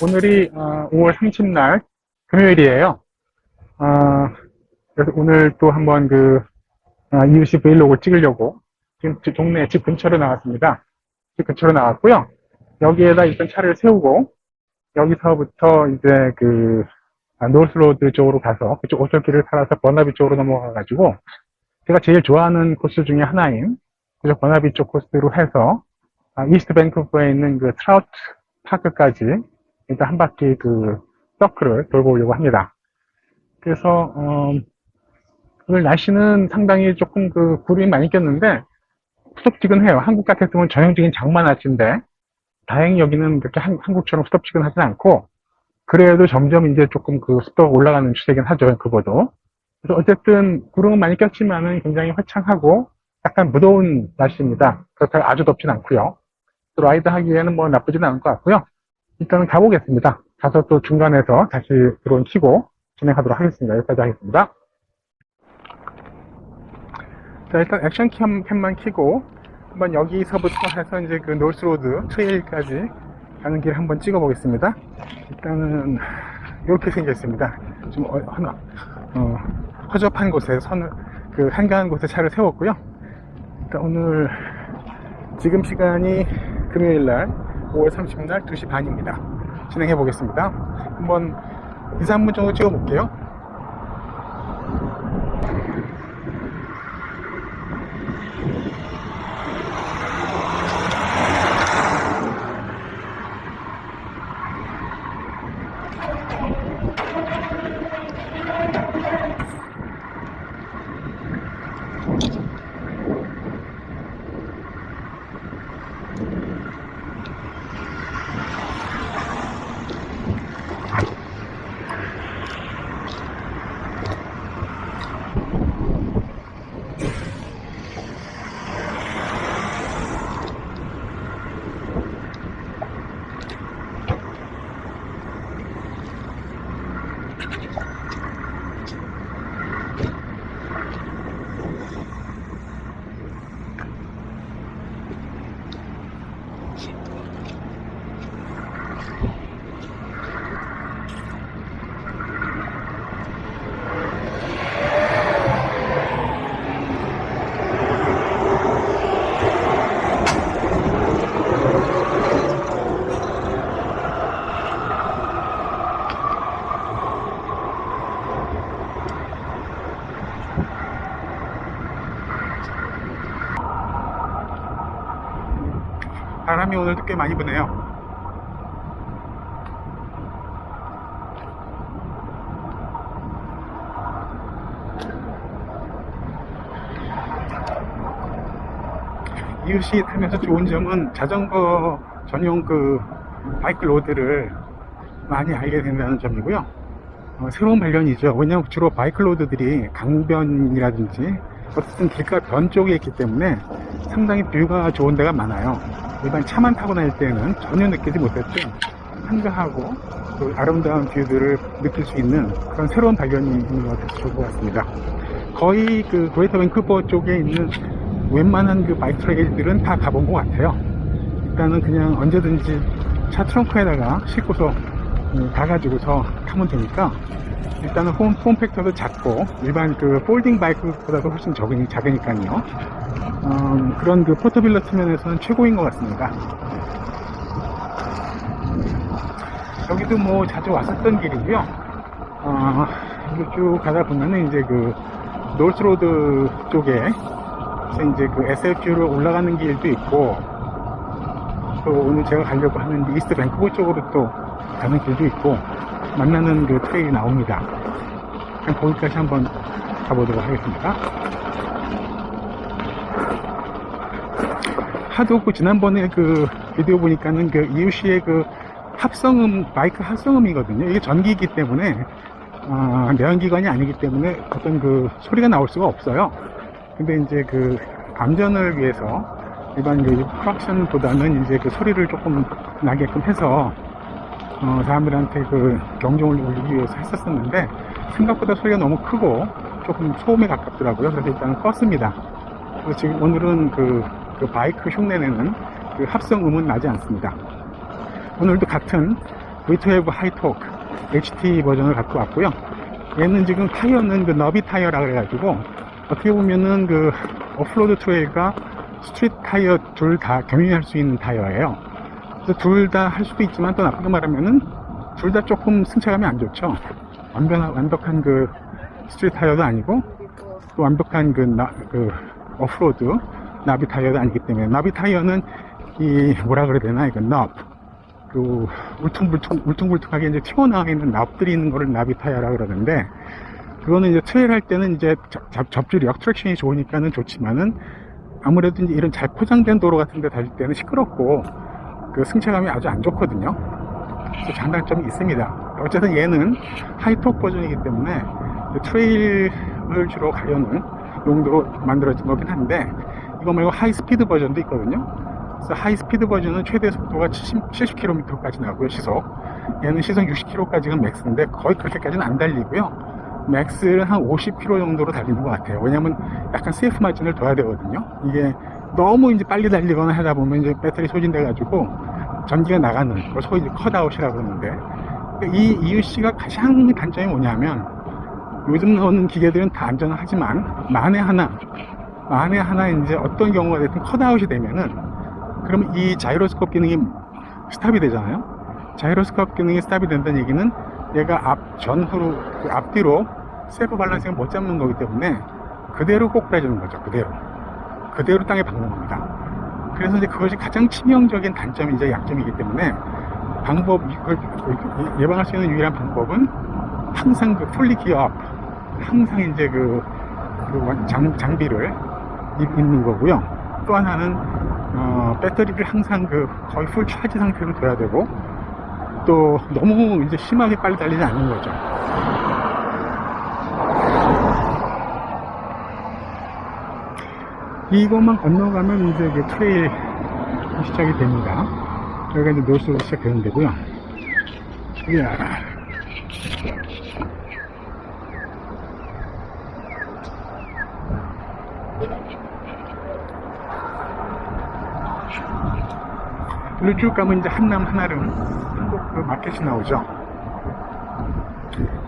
오늘이 5월 30날 금요일이에요. 그래서 오늘 또 한번 이웃이 브이로그 찍으려고 지금 동네 집 근처로 나왔습니다. 집 근처로 나왔고요. 여기에다 일단 차를 세우고 여기서부터 이제 노스로드 쪽으로 가서 그쪽 오솔길을 따라서 버나비 쪽으로 넘어가가지고 제가 제일 좋아하는 코스 중에 하나인 그쪽 버나비 쪽 코스로 해서 이스트 밴쿠버에 있는 그 트라우트 파크까지 일단 한 바퀴 서클을 돌고 오려고 합니다. 그래서 오늘 날씨는 상당히 조금 구름이 많이 꼈는데 후덥지근해요. 한국 같았으면 전형적인 장마 날씨인데 다행히 여기는 그렇게 한국처럼 후덥지근하진 않고 그래도 점점 이제 조금 습도가 올라가는 추세긴 하죠. 그거도. 그래서 어쨌든 구름은 많이 꼈지만은 굉장히 화창하고 약간 무더운 날씨입니다. 그렇다고 아주 덥진 않고요. 또 라이드 하기에는 뭐 나쁘진 않을 것 같고요. 일단은 가보겠습니다. 가서 또 중간에서 다시 드론 켜고 진행하도록 하겠습니다. 여기까지 하겠습니다. 자, 일단 액션 캠만 켜고 한번 여기서부터 해서 이제 노스로드 트레일까지 가는 길 한번 찍어 보겠습니다. 일단은 이렇게 생겼습니다. 좀 허접한 곳에 한가한 곳에 차를 세웠고요. 일단 오늘 지금 시간이 금요일날 5월 30날 2시 반입니다. 진행해 보겠습니다. 한번 2, 3분 정도 찍어 볼게요. 바람이 오늘도 꽤 많이 부네요. 이웃이 타면서 좋은 점은 자전거 전용 바이크 로드를 많이 알게 된다는 점이고요. 새로운 발견이죠. 왜냐하면 주로 바이크 로드들이 강변이라든지 어쨌든 길가 변 쪽에 있기 때문에 상당히 뷰가 좋은 데가 많아요. 일반 차만 타고 다닐 때는 전혀 느끼지 못했던 한가하고 아름다운 뷰들을 느낄 수 있는 그런 새로운 발견이 있는 것 같아서 좋은 것 같습니다. 거의 그레이터 밴쿠버 쪽에 있는 웬만한 바이크 트레일들은 다 가본 것 같아요. 일단은 그냥 언제든지 차 트렁크에다가 싣고서 가가지고서 타면 되니까 일단은 폼 팩터도 작고 일반 폴딩 바이크보다도 훨씬 작으니까요. 그런 포터빌리티 면에서는 최고인 것 같습니다. 여기도 뭐 자주 왔었던 길이고요. 쭉 가다 보면은 이제 노스로드 쪽에 이제 SLQ로 올라가는 길도 있고 또 오늘 제가 가려고 하는 이스트 밴쿠버 쪽으로 또 가는 길도 있고 만나는 트레일이 나옵니다. 그냥 거기까지 한번 가보도록 하겠습니다. 하도 지난번에 비디오 보니까는 이웃이의 마이크 합성음이거든요. 이게 전기이기 때문에 내연기관이 아니기 때문에 어떤 소리가 나올 수가 없어요. 근데 이제 안전을 위해서 일반 프락션보다는 이제 소리를 조금 나게끔 해서 사람들한테 경종을 울리기 위해서 했었었는데 생각보다 소리가 너무 크고 조금 소음에 가깝더라고요. 그래서 일단 껐습니다. 그래서 지금 오늘은 바이크 흉내내는 합성음은 나지 않습니다. 오늘도 같은 V12 하이토크 HT 버전을 갖고 왔고요. 얘는 지금 타이어는 그 너비 타이어라 그래가지고 어떻게 보면은 그 오프로드 트레일과 스트리트 타이어 둘 다 겸용할 수 있는 타이어예요. 그래서 둘 다 할 수도 있지만 또 나쁘게 말하면은 둘 다 조금 승차감이 안 좋죠. 완벽한 그 스트리트 타이어도 아니고 또 완벽한 그 오프로드 나비 타이어도 아니기 때문에 나비 타이어는 이 뭐라 그래야 되나 이거 그 울퉁불퉁하게 이제 튀어나와 있는 납들이 있는 거를 나비 타이어라 그러는데 그거는 이제 트레일 할 때는 이제 접지력 트랙션이 좋으니까는 좋지만은 아무래도 이제 이런 잘 포장된 도로 같은 데 달릴 때는 시끄럽고 그 승차감이 아주 안 좋거든요. 그래서 장단점이 있습니다. 어쨌든 얘는 하이토크 버전이기 때문에 트레일을 주로 가려는 용도로 만들어진 거긴 한데 이거 말고 하이스피드 버전도 있거든요. 그래서 하이스피드 버전은 최대 속도가 70km까지 나고요, 시속. 얘는 시속 60km까지가 맥스인데 거의 그렇게까지는 안 달리고요. 맥스는 한 50km 정도로 달리는 것 같아요. 왜냐면 약간 세이프 마진을 둬야 되거든요. 이게 너무 이제 빨리 달리거나 하다 보면 이제 배터리 소진돼가지고 전기가 나가는 걸 소위 컷아웃이라고 그러는데 이 EUC가 가장 단점이 뭐냐면 요즘 나오는 기계들은 다 안전하지만 만에 하나 이제 어떤 경우가 됐든 컷아웃이 되면은 그러면 이 자이로스코프 기능이 스탑이 되잖아요. 자이로스코프 기능이 스탑이 된다는 얘기는 얘가 전후로 앞뒤로 셀프 밸런싱을 못 잡는 거기 때문에 그대로 꼬꾸라지는 거죠. 그대로 땅에 박는 겁니다. 그래서 이제 그것이 가장 치명적인 단점이자 약점이기 때문에 이걸 예방할 수 있는 유일한 방법은 항상 그 풀리 기어 항상 이제 장비를 입는 거고요. 또 하나는 배터리를 항상 거의 풀 차지 상태로 둬야 되고 또 너무 이제 심하게 빨리 달리지 않는 거죠. 이것만 건너가면 이제 트레일 시작이 됩니다. 여기가 이제 노스로 시작되는 데고요. 이야. 일로 쭉 가면 이제 한남 한아름 한국 그 마켓이 나오죠.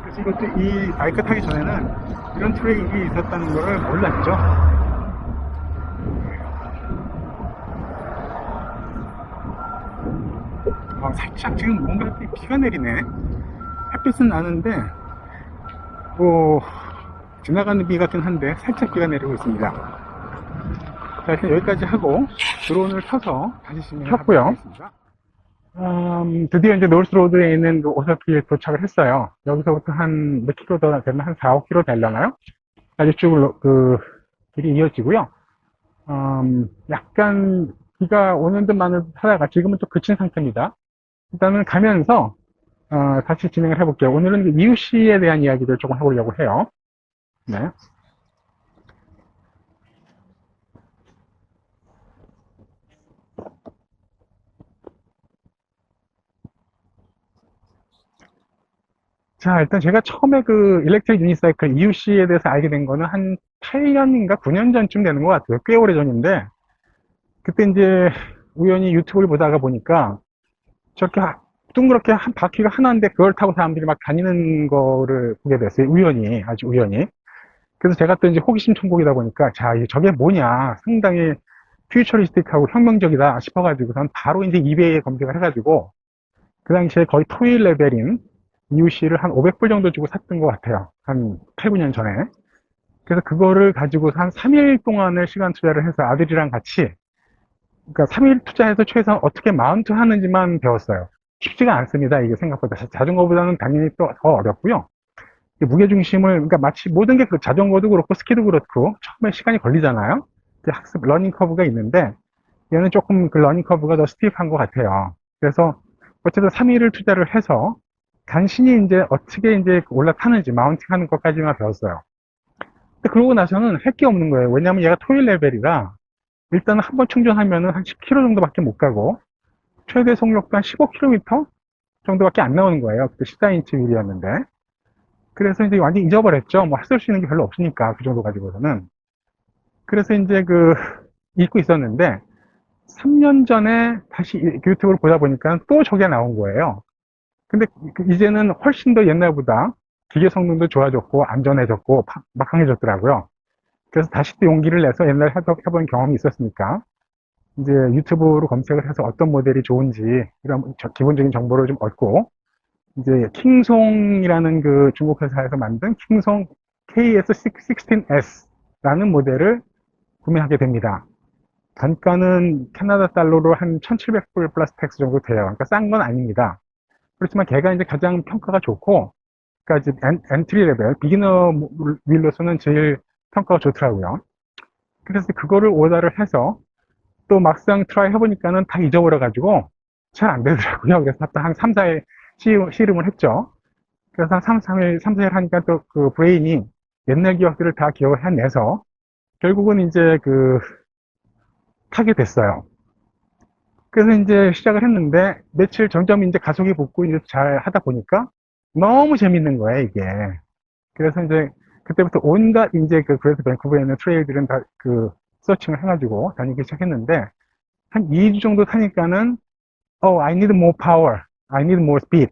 그래서 이것도 이 바이크 타기 전에는 이런 트레일이 있었다는 걸 몰랐죠. 살짝 지금 뭔가 비가 내리네. 햇빛은 나는데 뭐 지나가는 비 같긴 한데 살짝 비가 내리고 있습니다. 자, 일단 여기까지 하고 드론을 켜서 다시 진행하고요. 드디어 이제 노스로드에 있는 그 오사키에 도착을 했어요. 여기서부터 한 몇 킬로 더 되나? 한 4, 5킬로 되려나요? 아주 쭉 길이 이어지고요. 약간 비가 오는 듯 마는 듯 하다가 지금은 또 그친 상태입니다. 일단은 가면서 다시 진행을 해볼게요. 오늘은 EUC에 대한 이야기를 조금 해보려고 해요. 네. 자, 일단 제가 처음에 그 일렉트릭 유니사이클 EUC에 대해서 알게 된 거는 한 8년인가 9년 전쯤 되는 것 같아요. 꽤 오래 전인데 그때 이제 우연히 유튜브를 보다가 보니까 저렇게 둥그렇게 한 바퀴가 하나인데 그걸 타고 사람들이 막 다니는 거를 보게 됐어요. 우연히, 아주 우연히. 그래서 제가 또 이제 호기심 천국이다 보니까 자, 저게 뭐냐, 상당히 퓨처리스틱하고 혁명적이다 싶어가지고선 바로 이제 이베이에 검색을 해가지고 그 당시에 거의 토일 레벨인 EUC를 한 500불 정도 주고 샀던 것 같아요. 한 8, 9년 전에. 그래서 그거를 가지고 한 3일 동안을 시간 투자를 해서 아들이랑 같이, 그러니까 3일 투자해서 최소한 어떻게 마운트 하는지만 배웠어요. 쉽지가 않습니다. 이게 생각보다. 자전거보다는 당연히 또 더 어렵고요. 무게중심을, 그러니까 마치 모든 게 그 자전거도 그렇고 스키도 그렇고 처음에 시간이 걸리잖아요. 학습 러닝 커브가 있는데 얘는 조금 그 러닝 커브가 더 스티프한 것 같아요. 그래서 어쨌든 3일을 투자를 해서 간신히 이제 어떻게 이제 올라타는지 마운팅 하는 것까지만 배웠어요. 근데 그러고 나서는 할 게 없는 거예요. 왜냐면 얘가 토일 레벨이라 일단은 한 번 충전하면은 한 10km 정도밖에 못 가고 최대 속력도 한 15km 정도밖에 안 나오는 거예요. 그때 14인치 휠이었는데. 그래서 이제 완전히 잊어버렸죠. 뭐 쓸 수 있는 게 별로 없으니까 그 정도 가지고서는. 그래서 이제 잊고 있었는데 3년 전에 다시 유튜브를 보다 보니까 또 저게 나온 거예요. 근데 이제는 훨씬 더 옛날보다 기계 성능도 좋아졌고 안전해졌고 막강해졌더라고요. 그래서 다시 또 용기를 내서 옛날에 해본 경험이 있었으니까 이제 유튜브로 검색을 해서 어떤 모델이 좋은지 이런 기본적인 정보를 좀 얻고 이제 킹송이라는 그 중국 회사에서 만든 킹송 KS16S라는 모델을 구매하게 됩니다. 단가는 캐나다 달러로 한 1,700불 플러스 텍스 정도 돼요. 그러니까 싼 건 아닙니다. 그렇지만 걔가 이제 가장 평가가 좋고, 그러니까 이제 엔트리 레벨, 비기너 휠로서는 제일 평가가 좋더라고요. 그래서 그거를 오더를 해서 또 막상 트라이 해보니까는 다 잊어버려가지고 잘 안 되더라고요. 그래서 한 3, 4일 씨름을 했죠. 그래서 한 3, 3일, 3, 4일 하니까 또 그 브레인이 옛날 기억들을 다 기억을 해내서 결국은 이제 타게 됐어요. 그래서 이제 시작을 했는데 며칠 점점 이제 가속이 붙고 이제 잘 하다 보니까 너무 재밌는 거예요, 이게. 그래서 이제 그때부터 온갖 이제 그래서 밴쿠버에 있는 트레일들은 다 서칭을 해가지고 다니기 시작했는데 한 2주 정도 타니까는 I need more power, I need more speed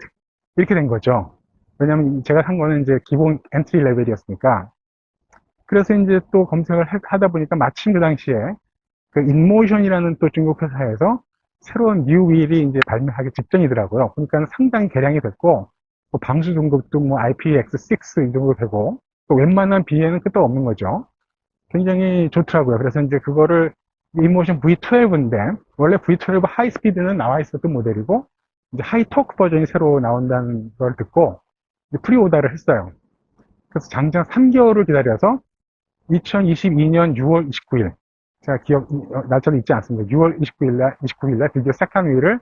이렇게 된 거죠. 왜냐면 제가 산 거는 이제 기본 엔트리 레벨이었으니까. 그래서 이제 또 검색을 하다 보니까 마침 그 당시에 그 인모션이라는 또 중국 회사에서 새로운 뉴 휠이 이제 발매하기 직전이더라고요. 그러니까 상당히 개량이 됐고, 뭐 방수 등급도 뭐 IPX6 이 정도 되고, 또 웬만한 비에는 끝도 없는 거죠. 굉장히 좋더라고요. 그래서 이제 그거를 인모션 V12인데, 원래 V12 하이 스피드는 나와 있었던 모델이고, 이제 하이 토크 버전이 새로 나온다는 걸 듣고, 프리오더를 했어요. 그래서 장장 3개월을 기다려서 2022년 6월 29일, 제가 날짜를 잊지 않습니다. 6월 29일날 드디어 세컨 휠을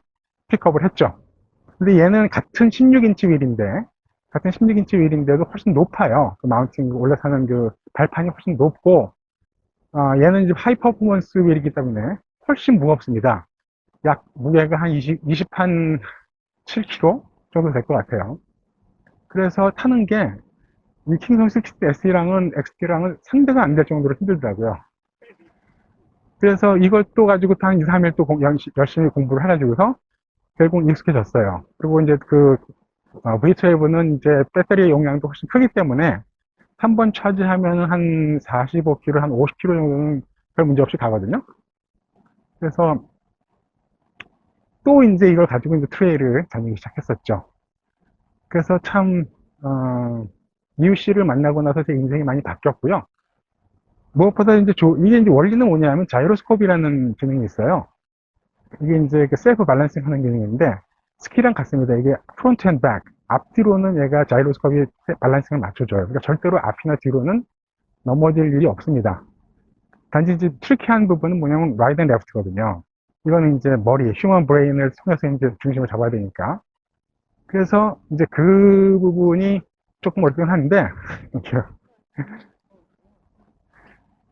픽업을 했죠. 근데 얘는 같은 16인치 휠인데, 같은 16인치 휠인데도 훨씬 높아요. 그 마운팅 올라타는 그 발판이 훨씬 높고, 얘는 이제 하이 퍼포먼스 휠이기 때문에 훨씬 무겁습니다. 약 무게가 한 20한 7kg 정도 될 것 같아요. 그래서 타는 게 이 킹성 60 S랑은 XT랑은 상대가 안 될 정도로 힘들더라고요. 그래서 이것도 가지고 한 2, 3일 또 열심히 공부를 해가지고서 결국 익숙해졌어요. 그리고 이제 V12는 이제 배터리 용량도 훨씬 크기 때문에 한 번 차지하면 한 45km, 한 50km 정도는 별 문제 없이 가거든요. 그래서 또 이제 이걸 가지고 이제 트레일을 다니기 시작했었죠. 그래서 참, 이유 씨를 만나고 나서 제 인생이 많이 바뀌었고요. 무엇보다 이제 이게 이제 원리는 뭐냐면 자이로스코프라는 기능이 있어요. 이게 이제 셀프 밸런싱 하는 기능인데 스키랑 같습니다. 이게 프론트 앤 백, 앞뒤로는 얘가 자이로스코프이 밸런싱을 맞춰줘요. 그러니까 절대로 앞이나 뒤로는 넘어질 일이 없습니다. 단지 이제 트리키한 부분은 뭐냐면 라이트 앤 레프트거든요. 이거는 이제 머리, 휴먼 브레인을 통해서 이제 중심을 잡아야 되니까. 그래서 이제 그 부분이 조금 어렵긴 한데,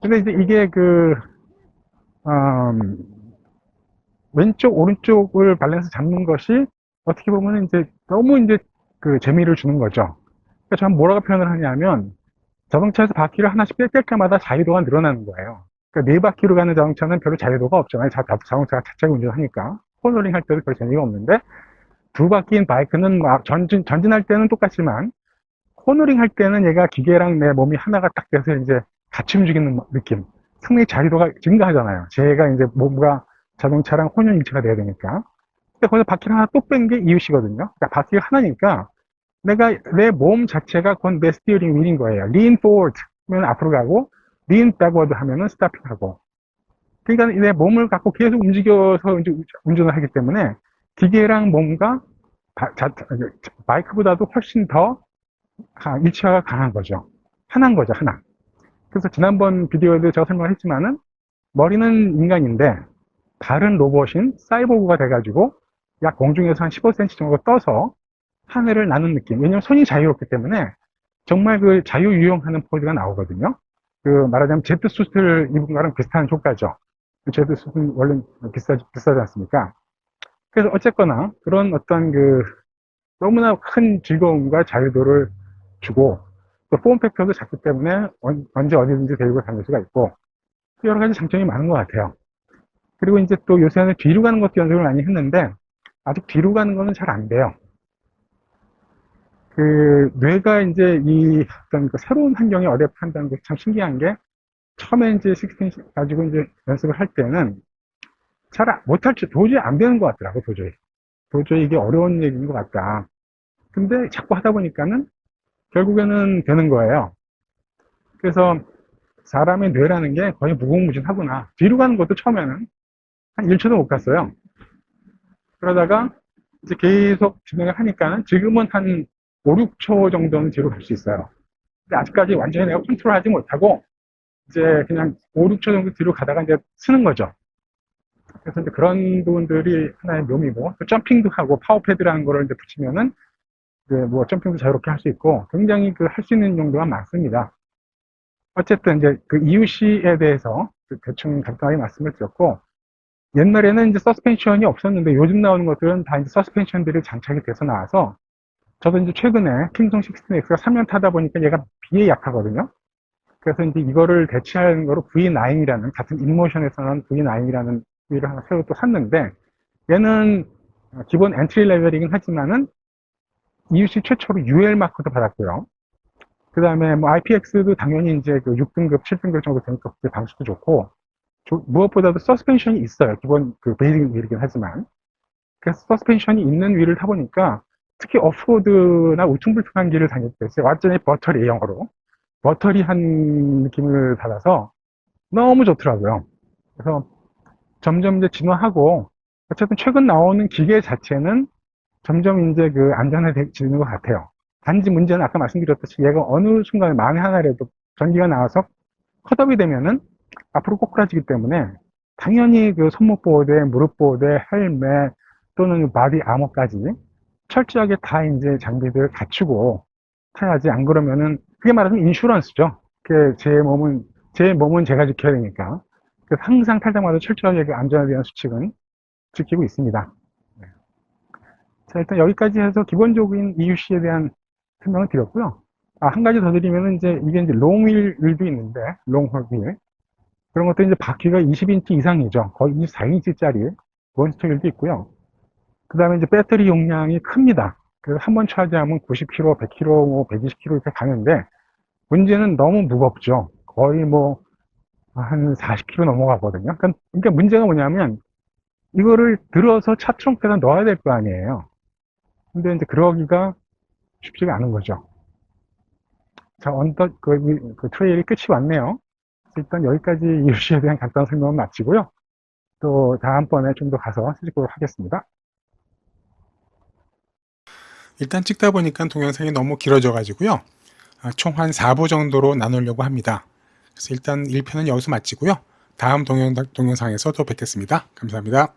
근데 이제 이게 음, 왼쪽, 오른쪽을 밸런스 잡는 것이 어떻게 보면 이제 너무 이제 재미를 주는 거죠. 그러니까 저는 뭐라고 표현을 하냐면 자동차에서 바퀴를 하나씩 뺄 때마다 자유도가 늘어나는 거예요. 그러니까 네 바퀴로 가는 자동차는 별로 자유도가 없잖아요. 자동차가 자체가 운전하니까. 코너링 할 때도 별 재미가 없는데 두 바퀴인 바이크는 막 전진할 때는 똑같지만 코너링 할 때는 얘가 기계랑 내 몸이 하나가 딱 돼서 이제 같이 움직이는 느낌. 상당히 자유도가 증가하잖아요. 제가 이제 몸과 자동차랑 혼연일체가 돼야 되니까. 근데 거기서 바퀴를 하나 또 뺀 게 이유시거든요. 그러니까 바퀴가 하나니까 내가 내 몸 자체가 곧 내 스티어링 휠인 거예요. lean forward 하면 앞으로 가고 lean backward 하면은 스탑하고. 그러니까 내 몸을 갖고 계속 움직여서 운전을 하기 때문에 기계랑 몸과 바이크보다도 훨씬 더 일체화가 강한 거죠. 하나인 거죠, 하나. 그래서 지난번 비디오에도 제가 설명을 했지만은 머리는 인간인데 발은 로봇인 사이보그가 돼가지고 약 공중에서 한 15cm 정도 떠서 하늘을 나는 느낌. 왜냐면 손이 자유롭기 때문에 정말 자유유용하는 포즈가 나오거든요. 말하자면 제트 수트를 입은 거랑 비슷한 효과죠. 제트 수트는 원래 비싸지 않습니까? 그래서 어쨌거나 그런 어떤 너무나 큰 즐거움과 자유도를 주고 또 폼팩터도 작기 때문에 언제 어디든지 데리고 다닐 수가 있고 여러 가지 장점이 많은 것 같아요. 그리고 이제 또 요새는 뒤로 가는 것도 연습을 많이 했는데 아직 뒤로 가는 거는 잘 안 돼요. 그 뇌가 이제 이 어떤 그 새로운 환경에 어댑트한다는 게 참 신기한 게 처음에 이제 16 가지고 이제 연습을 할 때는 잘 못할 줄 도저히 안 되는 것 같더라고 도저히 이게 어려운 얘기인 것 같다. 근데 자꾸 하다 보니까는 결국에는 되는 거예요. 그래서 사람의 뇌라는 게 거의 무궁무진하구나. 뒤로 가는 것도 처음에는 한 1초도 못 갔어요. 그러다가 이제 계속 진행을 하니까는 지금은 한 5, 6초 정도는 뒤로 갈 수 있어요. 근데 아직까지 완전히 내가 컨트롤하지 못하고 이제 그냥 5, 6초 정도 뒤로 가다가 이제 쓰는 거죠. 그래서 이제 그런 부분들이 하나의 묘미고, 또 점핑도 하고 파워패드라는 거를 이제 붙이면은 이제 뭐 점핑도 자유롭게 할 수 있고 굉장히 그 할 수 있는 용도가 많습니다. 어쨌든 이제 그 EUC에 대해서 대충 간단하게 말씀을 드렸고, 옛날에는 이제 서스펜션이 없었는데 요즘 나오는 것들은 다 이제 서스펜션들이 장착이 돼서 나와서, 저도 이제 최근에 킹송 16X가 3년 타다 보니까 얘가 비에 약하거든요. 그래서 이제 이거를 대체하는 거로 V9이라는, 같은 인모션에서는 V9이라는 휠을 하나 새로 또 샀는데, 얘는 기본 엔트리 레벨이긴 하지만은 EUC 최초로 UL 마크도 받았고요. 그 다음에 뭐 IPX도 당연히 이제 그 6등급, 7등급 정도 되니까 방수도 좋고, 무엇보다도 서스펜션이 있어요. 기본 그 베이직 휠이긴 하지만. 그래서 서스펜션이 있는 휠을 타보니까 특히 오프로드나 울퉁불퉁한 길을 다닐 때 완전히 버터리 영어로 버터리한 느낌을 받아서 너무 좋더라고요. 그래서 점점 이제 진화하고, 어쨌든 최근 나오는 기계 자체는 점점 이제 그 안전해지는 것 같아요. 단지 문제는 아까 말씀드렸듯이 얘가 어느 순간에 만에 하나라도 전기가 나와서 컷업이 되면은 앞으로 꼬꾸라지기 때문에 당연히 그 손목 보호대, 무릎 보호대, 헬멧 또는 바디 아머까지 철저하게 다 이제 장비들을 갖추고 타야지. 안 그러면은 그게 말하자면 인슈런스죠. 제 몸은 제가 지켜야 되니까. 그래서 항상 탈 때마다 철저하게 그 안전에 대한 수칙은 지키고 있습니다. 네. 자, 일단 여기까지 해서 기본적인 EUC에 대한 설명을 드렸고요. 한 가지 더 드리면은 이제 이게 이제 롱휠도 있는데, 롱홀 휠. 그런 것도 이제 바퀴가 20인치 이상이죠. 거의 24인치짜리 몬스터 휠도 있고요. 그 다음에 이제 배터리 용량이 큽니다. 그래서 한 번 차지하면 90km, 100km, 뭐 120km 이렇게 가는데, 문제는 너무 무겁죠. 거의 뭐 한 40km 넘어가거든요. 그러니까 문제가 뭐냐면 이거를 들어서 차 트렁크에다 넣어야 될 거 아니에요. 근데 이제 그러기가 쉽지가 않은 거죠. 자, 그 트레일이 끝이 왔네요. 일단 여기까지 이슈에 대한 간단한 설명은 마치고요. 또 다음번에 좀 더 가서 수집보도록 하겠습니다. 일단 찍다 보니까 동영상이 너무 길어져 가지고요. 총 한 4부 정도로 나누려고 합니다. 그래서 일단 1편은 여기서 마치고요. 다음 동영상에서 또 뵙겠습니다. 감사합니다.